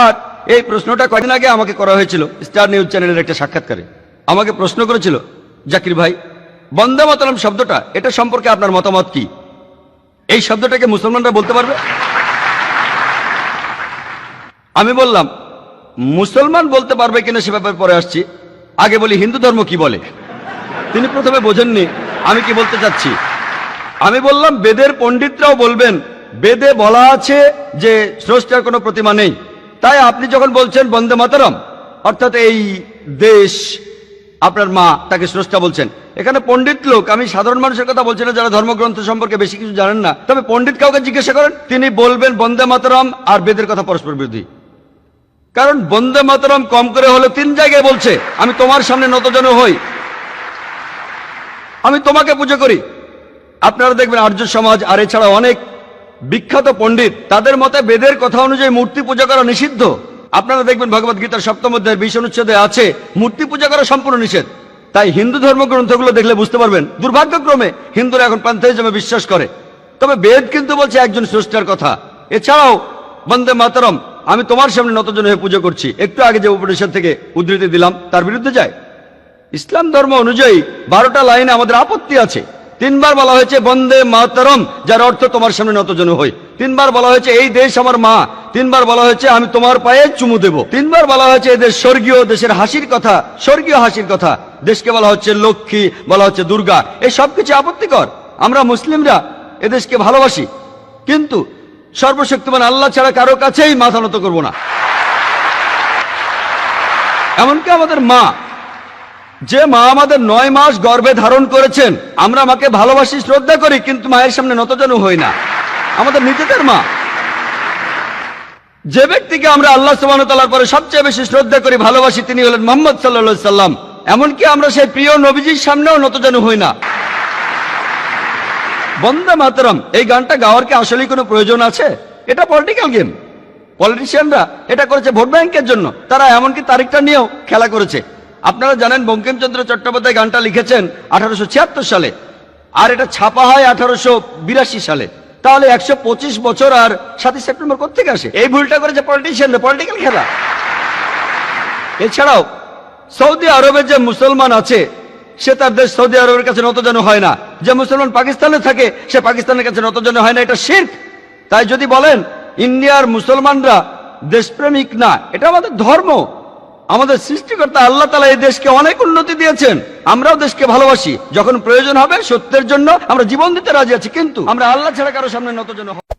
আর এই প্রশ্নটা কয়েকদিন আগে আমাকে করা হয়েছিল স্টার নিউজ চ্যানেলের একটা সাক্ষাৎকারে। আমাকে প্রশ্ন করেছিল, জাকির ভাই, বন্দে মাতরম শব্দটা এটা সম্পর্কে আপনার মতামত কি? এই শব্দটাকে মুসলমানরা বলতে পারবে? আমি বললাম, মুসলমান বলতে পারবে কিনা সে ব্যাপারে পরে আসছি, আগে বলি হিন্দু ধর্ম কি বলে। তিনি প্রথমে বোঝেননি আমি কি বলতে চাচ্ছি। আমি বললাম, বেদের পণ্ডিতরাও বলবেন, বেদে বলা আছে যে স্রষ্টার কোনো প্রতিমা নেই। তাই আপনি যখন বলছেন বন্দে মাতরম, অর্থাৎ এই দেশ আপনার মা, তাকে স্রষ্টা বলছেন। এখানে পণ্ডিত লোক, আমি সাধারণ মানুষের কথা বলছি না যারা ধর্মগ্রন্থ সম্পর্কে বেশি কিছু জানেন না, তবে পণ্ডিত কাউকে জিজ্ঞাসা করেন, তিনি বলবেন বন্দে মাতরম আর বেদের কথা পরস্পর বিরোধী। কারণ বন্দে মাতরম কম করে হলো 3 জায়গায় বলছে, আমি তোমার সামনে নতজানু হই, আমি তোমাকে পুজো করি। আপনারা দেখবেন আর্য সমাজ আর এছাড়া অনেক বিখ্যাত পণ্ডিত, তাদের মতে বেদের কথা অনুযায়ী মূর্তি পূজা করা নিষিদ্ধ। আপনারা দেখবেন ভগবত গীতার 7ম অধ্যায়ের 20 অনুচ্ছেদে আছে মূর্তি পূজা করা সম্পূর্ণ নিষেধ। তাই হিন্দু ধর্মগ্রন্থগুলো দেখলে বুঝতে পারবেন দুর্ভাগ্যক্রমে হিন্দুরা এখন প্যান্থেইজমে বিশ্বাস করে। তবে বেদ কিন্তু বলছে একজন স্রষ্টার কথা। এছাড়াও বন্দে মাতরম, আমি তোমার সামনে নতজন হয়ে পুজো করছি, একটু আগে যে উপনিষদ থেকে উদ্ধৃতি দিলাম তার বিরুদ্ধে যায়। ইসলাম ধর্ম অনুযায়ী 12টা লাইনে আমাদের আপত্তি আছে। 3 বার বলা হয়েছে বন্দে মাতরম, যার অর্থ তোমার সামনে নতজন হই। 3 বার বলা হয়েছে এই দেশ আমার মা। 3 বার বলা হয়েছে আমি তোমার পায়ে চুমু দেব। 3 বার বলা হয়েছে এই দেশ স্বর্গীয়, দেশের হাসির কথা, স্বর্গীয় হাসির কথা। দেশকে বলা হচ্ছে লক্ষ্মী, বলা হচ্ছে দুর্গা। এই সবকিছু আপত্তিকর। আমরা মুসলিমরা এদেশকে ভালোবাসি, কিন্তু সর্বশক্তিমান আল্লাহ ছাড়া কারো কাছেই মাথা নত করব না। এমনকি আমাদের মা, যে মা আমাদের 9 মাস গর্ভে ধারণ করেছেন, আমরা মাকে ভালোবাসি, শ্রদ্ধা করি, কিন্তু মায়ের সামনে নতজানু হই না। আমাদের নিজেদের মা। যে ব্যক্তিকে আমরা আল্লাহ সুবহানাহু ওয়া তাআলার পরে সবচেয়ে বেশি শ্রদ্ধা করি, ভালোবাসি, তিনি হলেন মুহাম্মদ সাল্লাল্লাহু আলাইহি সাল্লাম। এমনকি আমরা সেই প্রিয় নবীজির সামনেও নতজানু হই না। বন্দে মাতরম এই গানটা গাওয়ার কি আসলেই কোনো প্রয়োজন আছে? এটা পলিটিক্যাল গেম। পলিটিশিয়ানরা এটা করেছে ভোট ব্যাংকের জন্য। তারা এমনকি তারিখটা নিয়েও খেলা করেছে। আপনারা জানেন বঙ্কিমচন্দ্র চট্টোপাধ্যায় গানটা লিখেছেন 1876 সালে, আর এটা ছাপা হয় 1882 সালে। তাহলে 125 বছর আর 7ই সেপ্টেম্বর কোত্থেকে আসে? এই ভুলটা করেছে পলিটিশিয়ানরা, পলিটিক্যাল খেলা। এছাড়াও সৌদি আরবের যে মুসলমান আছে, সে তার দেশ সৌদি আরবের কাছে নতজানু হয় না। যে মুসলমান পাকিস্তানে থাকে, সে পাকিস্তানের কাছে নতজানু হয় না। এটা শিরক। তাই যদি বলেন ইন্ডিয়ার মুসলমানরা দেশপ্রেমিক না, এটা আমাদের ধর্ম। আমাদের সৃষ্টিকর্তা আল্লাহ তাআলা এই দেশকে অনেক উন্নতি দিয়েছেন। আমরাও দেশকে ভালোবাসি। যখন প্রয়োজন হবে সত্যের জন্য আমরা জীবন দিতে রাজি আছি, কিন্তু আমরা আল্লাহ ছাড়া কারো সামনে নতজানু হব না।